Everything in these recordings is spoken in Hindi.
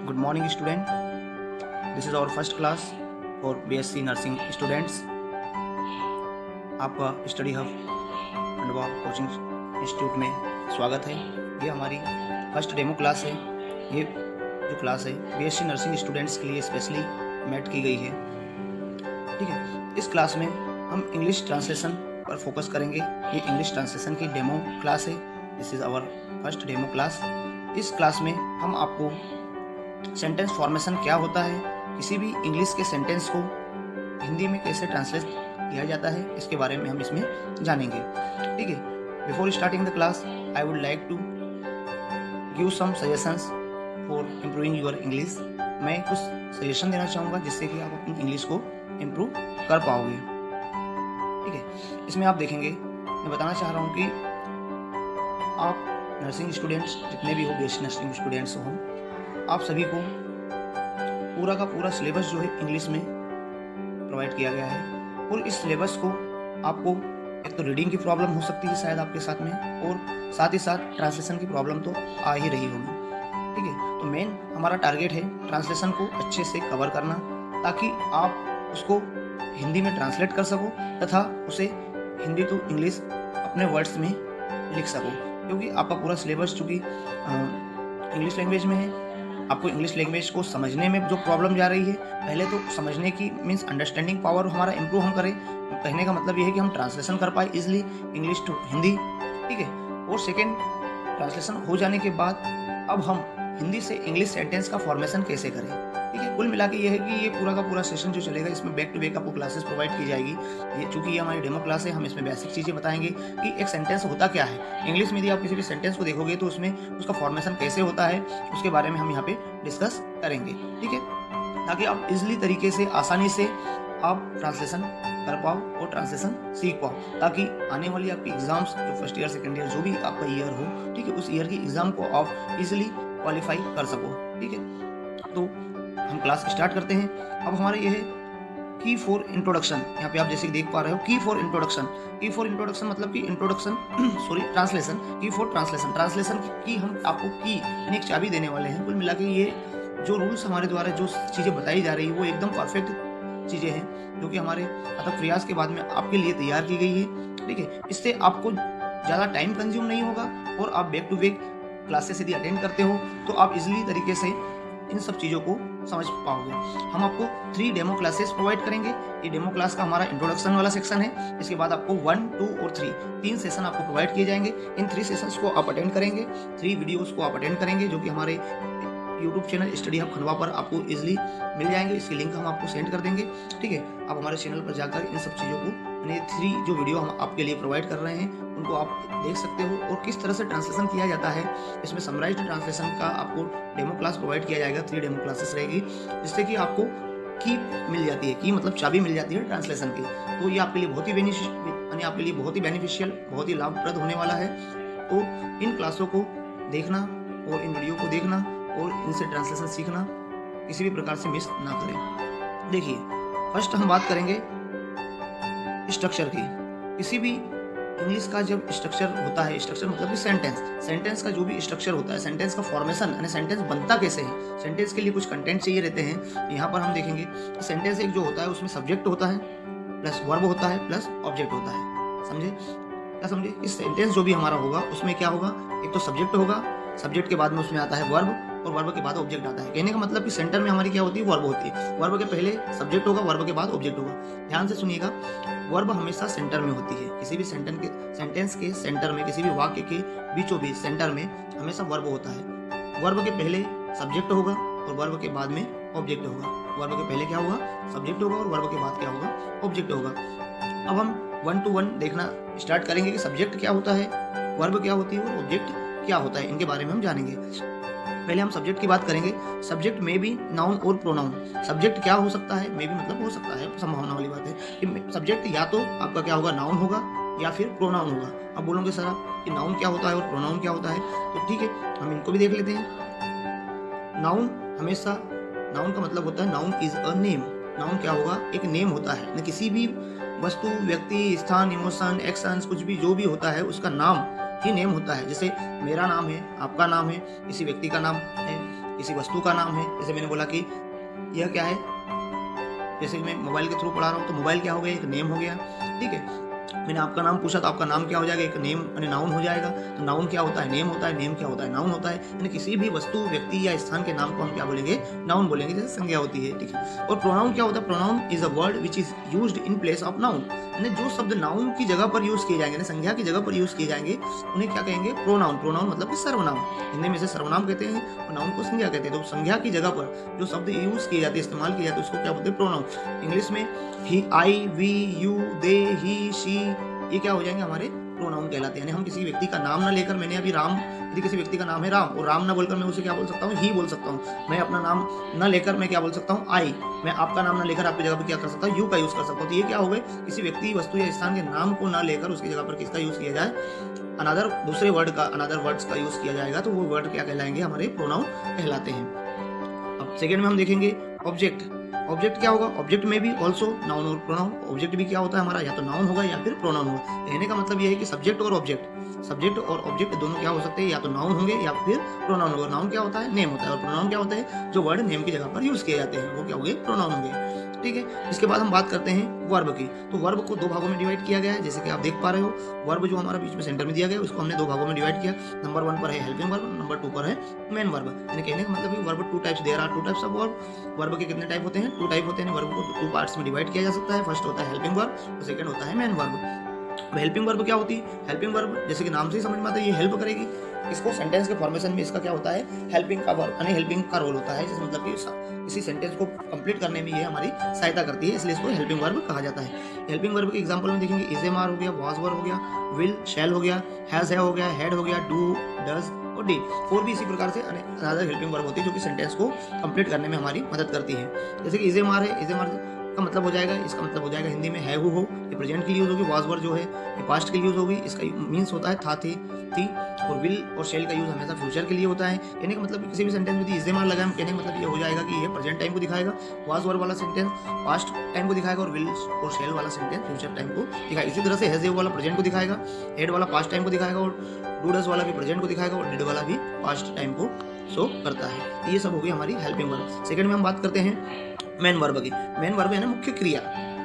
Good morning, student. This is our first class for BSc nursing students. आपका study hub Khandwa coaching institute में स्वागत है। ये हमारी फर्स्ट डेमो क्लास है। ये जो क्लास है BSc नर्सिंग स्टूडेंट्स के लिए स्पेशली मेड की गई है। ठीक है, इस क्लास में हम इंग्लिश ट्रांसलेशन पर फोकस करेंगे। ये इंग्लिश ट्रांसलेशन की डेमो क्लास है। This is our first demo class. इस क्लास में हम आपको सेंटेंस फॉर्मेशन क्या होता है, किसी भी इंग्लिश के सेंटेंस को हिंदी में कैसे ट्रांसलेट किया जाता है, इसके बारे में हम इसमें जानेंगे। ठीक है, before starting the class I would like to give some suggestions for improving your English. मैं कुछ सजेशन देना चाहूँगा जिससे कि आप अपनी इंग्लिश को इम्प्रूव कर पाओगे। ठीक है, इसमें आप देखेंगे, मैं बताना चाह रहा हूँ कि आप नर्सिंग स्टूडेंट्स जितने भी हो, BSc नर्सिंग स्टूडेंट्स हो, आप सभी को पूरा का पूरा सिलेबस जो है इंग्लिश में प्रोवाइड किया गया है। और इस सिलेबस को आपको एक तो रीडिंग की प्रॉब्लम हो सकती है शायद आपके साथ में, और साथ ही साथ ट्रांसलेशन की प्रॉब्लम तो आ ही रही होगी। ठीक है, तो मेन हमारा टारगेट है ट्रांसलेशन को अच्छे से कवर करना, ताकि आप उसको हिंदी में ट्रांसलेट कर सको तथा उसे हिंदी टू इंग्लिश अपने वर्ड्स में लिख सको। क्योंकि आपका पूरा सिलेबस चूँकि इंग्लिश लैंग्वेज में है, आपको इंग्लिश लैंग्वेज को समझने में जो प्रॉब्लम जा रही है, पहले तो समझने की मीन्स अंडरस्टैंडिंग पावर हमारा इम्प्रूव हम करें। कहने का मतलब ये है कि हम ट्रांसलेशन कर पाए इजीली इंग्लिश टू हिंदी। ठीक है, और सेकेंड, ट्रांसलेशन हो जाने के बाद अब हम हिंदी से इंग्लिश सेंटेंस का फॉर्मेशन कैसे करें। ठीक है, कुल मिला के ये है कि ये पूरा का पूरा सेशन जो चलेगा इसमें बैक टू बैक आपको क्लासेस प्रोवाइड की जाएगी। ये चूंकि ये हमारी डेमो क्लास है, हम इसमें बेसिक चीज़ें बताएंगे कि एक सेंटेंस होता क्या है। इंग्लिश में यदि आप किसी भी सेंटेंस को देखोगे तो उसमें उसका फॉर्मेशन कैसे होता है, उसके बारे में हम यहाँ पे डिस्कस करेंगे। ठीक है, ताकि आप इजिली तरीके से, आसानी से आप ट्रांसलेशन कर पाओ और ट्रांसलेशन सीख पाओ, ताकि आने वाली आपकी एग्जाम्स जो फर्स्ट ईयर सेकेंड ईयर जो भी आपका ईयर हो, ठीक है, उस ईयर की एग्जाम को आप इजिली क्वालिफाई कर सको। ठीक है, तो हम क्लास स्टार्ट करते हैं। अब हमारा ये है की फॉर इंट्रोडक्शन। यहाँ पे आप जैसे देख पा रहे हो, की फॉर इंट्रोडक्शन। की फॉर इंट्रोडक्शन मतलब कि इंट्रोडक्शन सॉरी ट्रांसलेशन, की फॉर ट्रांसलेशन। ट्रांसलेशन की हम आपको की यानी एक चाबी देने वाले हैं। कुल मिला के ये जो रूल्स हमारे द्वारा जो चीज़ें बताई जा रही है वो एकदम परफेक्ट चीज़ें हैं, जो कि हमारे अथक प्रयास के बाद में आपके लिए तैयार की गई है। ठीक है, इससे आपको ज़्यादा टाइम कंज्यूम नहीं होगा और आप बैक टू बैक क्लासेस यदि अटेंड करते हो तो आप इजीली तरीके से इन सब चीज़ों को समझ पाओगे। हम आपको 3 डेमो क्लासेस प्रोवाइड करेंगे। ये डेमो क्लास का हमारा इंट्रोडक्शन वाला सेक्शन है। इसके बाद आपको 1, 2 और 3 सेशन आपको प्रोवाइड किए जाएंगे। इन 3 सेशंस को आप अटेंड करेंगे, 3 वीडियोस को आप अटेंड करेंगे, जो कि हमारे YouTube channel study hub Khandwa पर आपको इजीली मिल जाएंगे। इसकी लिंक हम आपको सेंड कर देंगे। ठीक है, आप हमारे चैनल पर जाकर इन सब चीज़ों को, यानी 3 जो वीडियो हम आपके लिए प्रोवाइड कर रहे हैं उनको आप देख सकते हो, और किस तरह से ट्रांसलेशन किया जाता है। इसमें समराइज्ड ट्रांसलेशन का आपको डेमो क्लास प्रोवाइड किया जाएगा। 3 डेमो क्लासेस रहेगी, जिससे कि आपको की मिल जाती है। की मतलब चाबी मिल जाती है ट्रांसलेशन की। तो ये आपके लिए बहुत ही बेनिफिशियल, बहुत ही लाभप्रद होने वाला है। तो इन क्लासों को देखना और इन वीडियो को देखना और इनसे ट्रांसलेशन सीखना किसी भी प्रकार से मिस ना करें। देखिए, फर्स्ट हम बात करेंगे स्ट्रक्चर की। किसी भी इंग्लिश का जब स्ट्रक्चर होता है, स्ट्रक्चर मतलब कि सेंटेंस का जो भी स्ट्रक्चर होता है, सेंटेंस का फॉर्मेशन यानी सेंटेंस बनता कैसे है, सेंटेंस के लिए कुछ कंटेंट चाहिए रहते हैं। यहाँ पर हम देखेंगे सेंटेंस एक जो होता है उसमें सब्जेक्ट होता है, प्लस वर्ब होता है, प्लस ऑब्जेक्ट होता है। समझे क्या समझे? इस सेंटेंस जो भी हमारा होगा उसमें क्या होगा, एक तो सब्जेक्ट होगा, सब्जेक्ट के बाद में उसमें आता है वर्ब, और वर्ब के बाद ऑब्जेक्ट आता है। कहने का मतलब कि सेंटर में हमारी क्या होती है, वर्ब होती है। वर्ब के पहले सब्जेक्ट होगा, वर्ब के बाद ऑब्जेक्ट होगा। ध्यान से सुनिएगा, वर्ब हमेशा सेंटर में होती है। किसी भी सेंटेंस के सेंटर में, किसी भी वाक्य के बीचों बीच सेंटर में हमेशा वर्ब होता है। वर्ब के पहले सब्जेक्ट होगा और वर्ब के बाद में ऑब्जेक्ट होगा। वर्ब के पहले क्या होगा, सब्जेक्ट होगा, और वर्ब के बाद क्या होगा, ऑब्जेक्ट होगा। अब हम 1 to 1 देखना स्टार्ट करेंगे कि सब्जेक्ट क्या होता है, वर्ब क्या होती है और ऑब्जेक्ट क्या होता है। इनके बारे में हम जानेंगे। पहले हम सब्जेक्ट की बात करेंगे। सब्जेक्ट में भी नाउन और प्रोनाउन। सब्जेक्ट क्या हो सकता है, में भी मतलब हो सकता है, संभावना वाली बात है कि सब्जेक्ट या तो आपका क्या होगा, नाउन होगा या फिर प्रोनाउन होगा। अब बोलोगे सर कि नाउन क्या होता है और प्रोनाउन क्या होता है, तो ठीक है, हम इनको भी देख लेते हैं। नाउन हमेशा, नाउन का मतलब होता है noun is a name. Noun क्या होगा, एक नेम होता है ना, किसी भी वस्तु, व्यक्ति, स्थान, इमोशन, एक्शंस, कुछ भी जो भी होता है उसका नाम ही नेम होता है। जैसे मेरा नाम है, आपका नाम है, किसी व्यक्ति का नाम है, किसी वस्तु का नाम है, जैसे मैंने बोला कि यह क्या है, जैसे मैं मोबाइल के थ्रू पढ़ा रहा हूँ तो मोबाइल क्या हो गया, एक नेम हो गया, ठीक है। मैंने आपका नाम पूछा तो आपका नाम क्या हो जाएगा, एक नेम यानी नाउन हो जाएगा। तो नाउन क्या होता है, नेम होता है, नेम क्या होता है, नाउन होता है। यानी किसी भी वस्तु, व्यक्ति या स्थान के नाम को हम क्या बोलेंगे, नाउन बोलेंगे, जैसे संज्ञा होती है, ठीक है। और प्रोनाउन क्या होता है, pronoun is a word which is used in place of noun, यानी जो शब्द नाउन की जगह पर यूज किए जाएंगे, संज्ञा की जगह पर यूज किए जाएंगे, उन्हें क्या कहेंगे, प्रोनाउन। प्रोनाउन मतलब कि सर्वनाम, हिंदी में से सर्वनाम कहते हैं और नाउन को संज्ञा कहते हैं। तो संज्ञा की जगह पर जो शब्द यूज किए जाते हैं, इस्तेमाल किए जाते हैं, उसको क्या बोलते हैं, प्रोनाउन। इंग्लिश में ही, I, we, you, they, he, she, ये क्या हो जाएंगे, हमारे प्रोनाउन कहलाते हैं। यानी हम किसी व्यक्ति का नाम ना लेकर, मैंने अभी राम, यदि किसी व्यक्ति का नाम है राम और राम ना बोलकर मैं उसे क्या बोल सकता हूँ, ही बोल सकता हूँ। मैं अपना नाम ना लेकर मैं क्या बोल सकता हूँ, आई। मैं आपका नाम ना लेकर आपकी जगह पर क्या कर सकता हूँ, यू का यूज कर सकता हूँ। तो ये क्या हो गए, किसी व्यक्ति, वस्तु या स्थान के नाम को ना लेकर उसकी जगह पर किसका यूज किया जाए, अनदर, दूसरे वर्ड का, अनदर वर्ड्स का यूज किया जाएगा, तो वो वर्ड क्या कहलाएंगे, हमारे प्रोनाउन कहलाते हैं। अब सेकेंड में हम देखेंगे ऑब्जेक्ट। ऑब्जेक्ट क्या होगा, ऑब्जेक्ट में भी ऑल्सो नाउन और प्रोनाउन। ऑब्जेक्ट भी क्या होता है हमारा, या तो नाउन होगा या फिर प्रोनाउन होगा। कहने का मतलब ये है कि सब्जेक्ट और ऑब्जेक्ट, सब्जेक्ट और ऑब्जेक्ट दोनों क्या हो सकते हैं, या तो नाउन होंगे या फिर प्रोनाउन होगा। नाउन क्या होता है, नेम होता है, और प्रोनाउन क्या होता है, जो वर्ड नेम की जगह पर यूज किए जाते हैं, वो क्या होंगे, प्रोनाउन होंगे, ठीक है। इसके बाद हम बात करते हैं वर्ब की। तो वर्ब को दो भागों में डिवाइड किया गया है, जैसे कि आप देख पा रहे हो। वर्ब जो हमारा बीच में सेंटर में दिया गया है, उसको हमने दो भागों में डिवाइड किया। नंबर 1 पर है हेल्पिंग वर्ब, नंबर 2 पर है मेन वर्ब। यानी कहने का मतलब verb two types, there are two types of verb. Verb के कितने टाइप होते हैं, 2 टाइप होते हैं। वर्ब को 2 पार्ट्स में डिवाइड किया जा सकता है। फर्स्ट होता है हेल्पिंग वर्ब और सेकंड होता है मेन वर्ब। हेल्पिंग वर्ब क्या होती है, हेल्पिंग वर्ब जैसे कि नाम से ही समझ में आता है, ये हेल्प करेगी। इसको सेंटेंस के फॉर्मेशन में इसका क्या होता है, हेल्पिंग का वर्ब यानी हेल्पिंग का रोल होता है, जिस मतलब कि किसी सेंटेंस को कंप्लीट करने में ये हमारी सहायता करती है, इसलिए इसको हेल्पिंग वर्ब कहा जाता है। हेल्पिंग वर्ब के एग्जांपल में देखेंगे, इज, एम, आर हो गया, वाज, वर हो गया, विल, शैल हो गया, हैज, है हो गया, हैड हो गया, डू, डज और डिड। और भी इसी प्रकार से अनदर हेल्पिंग वर्ब होती है जो कि सेंटेंस को कंप्लीट करने में हमारी मदद करती है। जैसे कि इज, एम, आर है, इज, एम, आर का मतलब हो जाएगा, इसका मतलब हो जाएगा हिंदी में है, हु, हो, ये प्रेजेंट के लिए यूज होगी। वाज, वर जो है ये पास्ट के लिए यूज होगी, इसका मीन्स होता है था, थी। और विल और शेल का यूज हमेशा फ्यूचर के लिए होता है। कहने का मतलब किसी भी सेंटेंस में इज, एम, आर लगाएं, कहने का मतलब ये हो जाएगा कि ये प्रेजेंट टाइम को दिखाएगा। वाज, वर वाला सेंटेंस पास्ट टाइम को दिखाएगा और विल और शेल वाला सेंटेंस फ्यूचर टाइम को दिखाएगा। इसी तरह से हैज, हैव वाला प्रेजेंट को दिखाएगा, हेड वाला पास्ट टाइम को दिखाएगा और डू, डज वाला भी प्रेजेंट को दिखाएगा और डिड वाला भी पास्ट टाइम को शो करता है। ये सब होगी हमारी हेल्पिंग वर्ब। सेकंड में हम बात करते हैं मेन वर्ब की। मेन वर्ब है ना मुख्य क्रिया,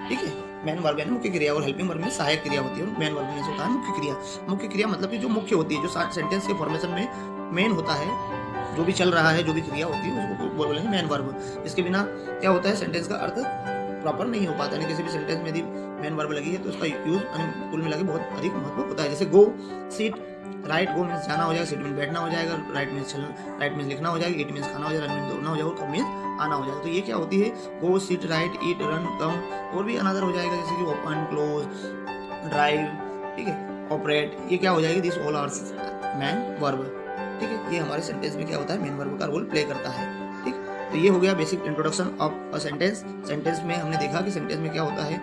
ठीक है। मेन वर्ब है ना मुख्य क्रिया, और हेल्पिंग वर्ब में सहायक क्रिया होती है, और मेन वर्ब में होता है मुख्य क्रिया। मुख्य क्रिया मतलब कि जो मुख्य होती है, जो सेंटेंस के फॉर्मेशन में मेन होता है, जो भी चल रहा है, जो भी क्रिया होती है, उसको बोलेंगे मेन वर्ब। इसके बिना क्या होता है, सेंटेंस का अर्थ प्रॉपर नहीं हो पाता। किसी भी सेंटेंस में यदि मेन वर्ब लगी है तो उसका यूज कुल मिला के बहुत अधिक महत्व होता है। जैसे गो, सीट, राइट, गो मीन्स जाना हो जाएगा, सीट मीन्स बैठना हो जाएगा, राइट मीन्स लिखना हो जाएगा, ईट मीन्स खाना हो जाएगा, रन मीन्स दौड़ना हो जाएगा, कम मीन्स आना हो जाएगा। तो ये क्या होती है, गो, सीट, राइट, ईट, रन, कम और भी अनदर हो जाएगा, जैसे कि ओपन, क्लोज, ड्राइव, ठीक है, ऑपरेट, ये क्या हो जाएगी, this all are main verb, ठीक है। ये हमारे सेंटेंस में क्या होता है, मेन वर्ब का रोल प्ले करता है, ठीक। तो ये हो गया basic introduction of a sentence. Sentence में हमने देखा कि सेंटेंस में क्या होता है,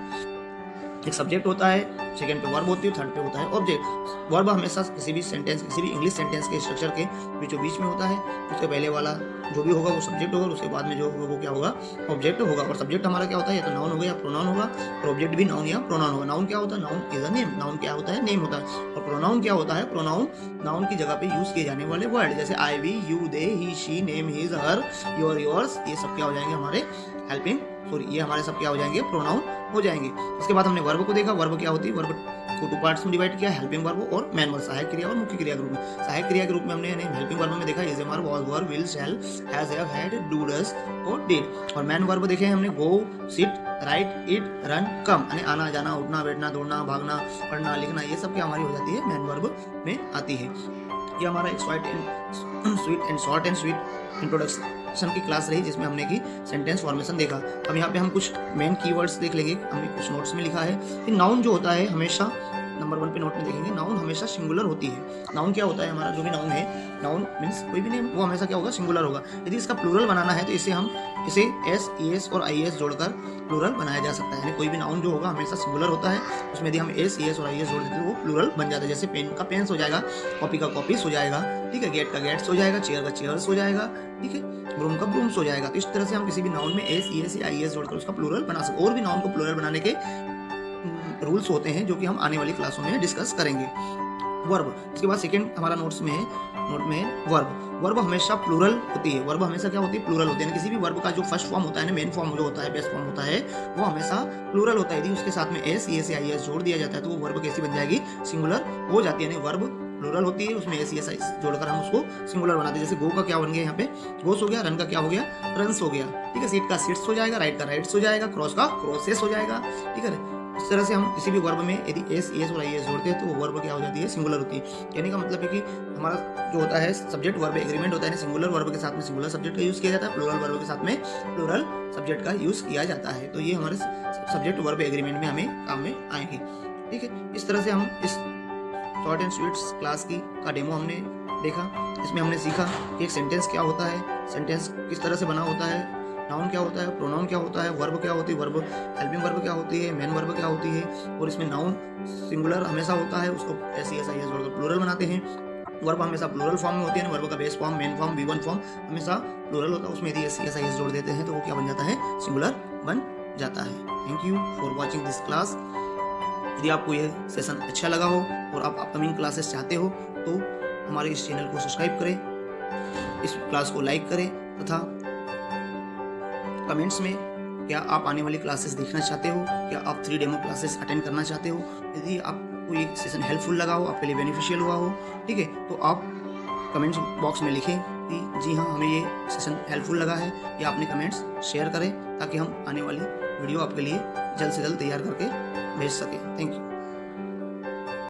एक सब्जेक्ट होता है, सेकंड पे वर्ब होती है, थर्ड पे होता है ऑब्जेक्ट। वर्ब हमेशा किसी भी सेंटेंस, किसी भी इंग्लिश सेंटेंस के स्ट्रक्चर के बीचों बीच में होता है। उसके पहले वाला जो भी होगा वो सब्जेक्ट होगा, उसके बाद में जो होगा वो क्या होगा, ऑब्जेक्ट होगा। और सब्जेक्ट हमारा क्या होता है, या तो नाउन होगा या प्रोनाउन होगा, और ऑब्जेक्ट भी नाउन या प्रोनाउन होगा। नाउन क्या होता है, noun is a name, noun क्या होता है, नेम होता है। और प्रोनाउन क्या होता है, प्रोनाउन नाउन की जगह पे यूज किए जाने वाले वर्ड, जैसे I, we, you, they, he, she, name, his, her, your, yours, ये सब क्या हो जाएंगे हमारे हेल्पिंग, सॉरी ये हमारे सब क्या हो जाएंगे, प्रोनाउन हो जाएंगे। इसके बाद हमने वर्ब को देखा, वर्ब क्या होती है, वर्ब को 2 पार्ट्स में डिवाइड किया, हेल्पिंग वर्ब और मेन वर्ब, सहायक क्रिया और मुख्य क्रिया के रूप में। सहायक क्रिया के रूप में हमने हेल्पिंग वर्ब में देखा is, am, are, was, were, will, shall, has, have, had, do, does और डिड। और मेन वर्ब देखे हमने go, sit, write, eat, run, come, यानी आना, जाना, उठना, बैठना, दौड़ना, भागना, पढ़ना, लिखना, ये सब क्या हमारी हो जाती है, मेन वर्ब में आती है। ये हमारा एक sweet and short and sweet introduction की क्लास रही, जिसमें हमने की सेंटेंस फॉर्मेशन देखा। अब यहाँ पे हम कुछ मेन कीवर्ड्स देख लेंगे। हमने कुछ नोट्स में लिखा है कि नाउन जो होता है हमेशा, नंबर 1 पे नोट में देखेंगे, नाउन हमेशा सिंगुलर होती है। नाउन क्या होता है, हमारा जो भी नाउन है, नाउन मीन्स कोई भी नेम, वो हमेशा क्या होगा, सिंगुलर होगा। यदि इसका प्लूरल बनाना है तो इसे एस, ईएस और आईएस जोड़कर प्लूरल बनाया जा सकता है। यानी कोई भी नाउन जो होगा हमेशा सिंगुलर होता है, उसमें यदि हम एस, ईएस और आईएस जोड़ देते हैं वो प्लूरल बन जाता है। जैसे पेन का पेन्स हो जाएगा, कॉपी का कॉपीज हो जाएगा, ठीक है, गेट का गेट्स हो जाएगा, चेयर का चेयर्स हो जाएगा, ठीक है, ब्रूम का ब्रूम्स हो जाएगा। तो इस तरह से हम किसी भी नाउन में एस, ईएस या आईएस जोड़कर उसका प्लूरल बना सकते। और भी नाउन को प्लूरल बनाने के रूल्स होते हैं जो कि हम आने वाली क्लासों में डिस्कस करेंगे। वर्ब, इसके बाद सेकंड हमारा नोट्स में है नोट में वर्ब हमेशा प्लूरल होती है। वर्ब हमेशा क्या होती है? प्लूरल होती है। किसी भी वर्ब का जो फर्स्ट फॉर्म होता है ना, मेन फॉर्म जो होता है, बेस्ट फॉर्म होता है, वो हमेशा प्लूरल होता है। यदि उसके साथ में एस, ई से आई एस जोड़ दिया जाता है तो वो वर्ब कैसी बन जाएगी? सिंगुलर हो जाती है। यानी वर्ब प्लूरल होती है, उसमें एस, ई एस आई जोड़कर हम उसको सिंगुलर बनाते हैं। जैसे गो का क्या बन गया यहाँ पे? गोस हो गया। रन का क्या हो गया? रन्स हो गया। ठीक है। सीट का सीट्स हो जाएगा, राइट का राइट्स हो जाएगा, क्रॉस का क्रॉसेस हो जाएगा। ठीक है। इस तरह से हम किसी भी वर्ब में यदि एस, ई एस और आई एस जोड़ते हैं तो वो वर्ब क्या हो जाती है? सिंगुलर होती है। कहने का मतलब है कि हमारा जो होता है सब्जेक्ट वर्ब एग्रीमेंट होता है, सिंगुलर वर्ब के साथ में सिंगुलर सब्जेक्ट का यूज किया जाता है, प्लूरल वर्ब के साथ में प्लूरल सब्जेक्ट का यूज किया जाता है। तो ये हमारे सब्जेक्ट वर्ब एग्रीमेंट में हमें काम में आएंगे। ठीक है। इस तरह से हम इस शॉर्ट एंड स्वीट्स क्लास का डेमो हमने देखा। इसमें हमने सीखा कि एक सेंटेंस क्या होता है, सेंटेंस किस तरह से बना होता है, नाउन क्या होता है, प्रोनाउन क्या होता है, वर्ब क्या होती है, वर्ब हेल्पिंग वर्ब क्या होती है, मेन वर्ब क्या होती है, और इसमें नाउन सिंगुलर हमेशा होता है, उसको S, E S, I S जोड़कर प्लूरल बनाते हैं। वर्ब हमेशा प्लूरल फॉर्म में होती है। वर्ब का base form, main form, V1 form हमेशा प्लूरल होता है। उसमें यदि S, E S, I S जोड़ देते हैं तो वो क्या बन जाता है? सिंगुलर बन जाता है। Thank you for watching this class. यदि आपको यह सेशन अच्छा लगा हो और आप अपकमिंग क्लासेस चाहते हो तो हमारे इस चैनल को सब्सक्राइब करें, इस क्लास को लाइक करें तथा कमेंट्स में क्या आप आने वाली क्लासेस देखना चाहते हो, क्या आप 3 डेमो क्लासेस अटेंड करना चाहते हो। यदि आपको ये सेशन हेल्पफुल लगा हो, आपके लिए बेनिफिशियल हुआ हो, ठीक है, तो आप कमेंट्स बॉक्स में लिखें कि जी हाँ हमें ये सेशन हेल्पफुल लगा है, या अपने कमेंट्स शेयर करें ताकि हम आने वाली वीडियो आपके लिए जल्द से जल्द तैयार करके भेज सकें। Thank you.